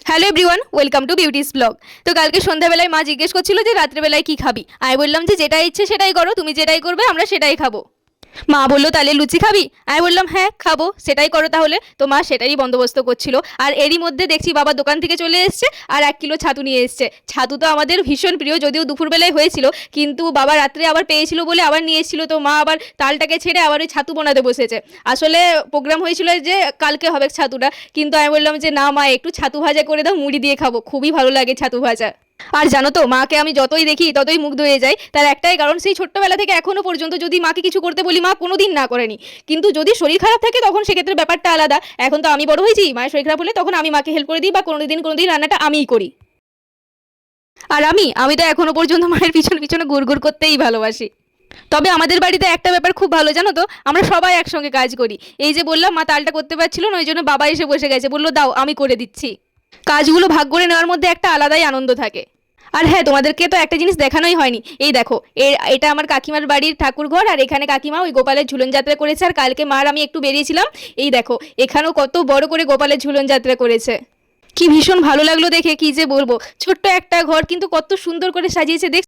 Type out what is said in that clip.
Hello everyone, welcome to beauties blog. তো কালকে সন্ধ্যাবেলায় মা জিজ্ঞেস করছিল যে রাত্রেবেলায় কি খাবি। আমি বললাম যে যেটা ইচ্ছে সেটাই করো, তুমি যেটাই করবে আমরা সেটাই খাবো। মা বললো তাহলে লুচি খাবি। আমি বললাম হ্যাঁ খাবো, সেটাই করো তাহলে। তো মা সেটারই বন্দোবস্ত করছিল। আর এরই মধ্যে দেখছি বাবা দোকান থেকে চলে এসছে আর 1 কিলো ছাতু নিয়ে এসছে। ছাতু তো আমাদের ভীষণ প্রিয়, যদিও দুপুরবেলায় হয়েছিল, কিন্তু বাবা রাত্রে আবার পেয়েছিল বলে আবার নিয়ে এসেছিল। তো মা আবার তালটাকে ছেড়ে আবার ওই ছাতু বানাতে বসেছে। আসলে প্রোগ্রাম হয়েছিল যে কালকে হবে ছাতুটা, কিন্তু আমি বললাম যে না মা, একটু ছাতু ভাজা করে দাও, মুড়ি দিয়ে খাবো, খুবই ভালো লাগে ছাতু ভাজা। আর জানো তো, মাকে আমি যতই দেখি ততই মুগ্ধ হয়ে যাই। তার একটাই কারণ, সেই ছোট্টবেলা থেকে এখনো পর্যন্ত যদি মাকে কিছু করতে বলি মা কোনোদিন না করেনি। কিন্তু যদি শরীর খারাপ থাকে তখন সেক্ষেত্রে ব্যাপারটা আলাদা। এখন তো আমি বড় হয়েছি, মায়ের শরীর খারাপ হলে তখন আমি মাকে হেল্প করে দিই, বা কোনোদিন রান্নাটা আমিই করি। আর আমি তো এখনো পর্যন্ত মায়ের পিছনে পিছনে গুড় করতেই ভালোবাসি। তবে আমাদের বাড়িতে একটা ব্যাপার খুব ভালো, জানো তো, আমরা সবাই একসঙ্গে কাজ করি। এই যে বললাম মা তালটা করতে পারছিল না, ওই জন্য বাবা এসে বসে গেছে, বললো দাও আমি করে দিচ্ছি। কাজগুলো ভাগ করে নেওয়ার মধ্যে একটা আলাদাই আনন্দ থাকে। আর হ্যাঁ, তোমাদেরকে তো একটা জিনিস দেখানোই হয়নি। এই দেখো, এটা আমার কাকিমার বাড়ির ঠাকুর ঘর, আর এখানে কাকিমা ওই গোপালের ঝুলন যাত্রা করেছে। আর কালকে মার আমি একটু বেরিয়েছিলাম, এই দেখো এখানেও কত বড় করে গোপালের ঝুলন যাত্রা করেছে। কি ভীষণ ভালো লাগলো দেখে, কি যে বলবো। ছোট্ট একটা ঘর কিন্তু কত সুন্দর করে সাজিয়েছে দেখ।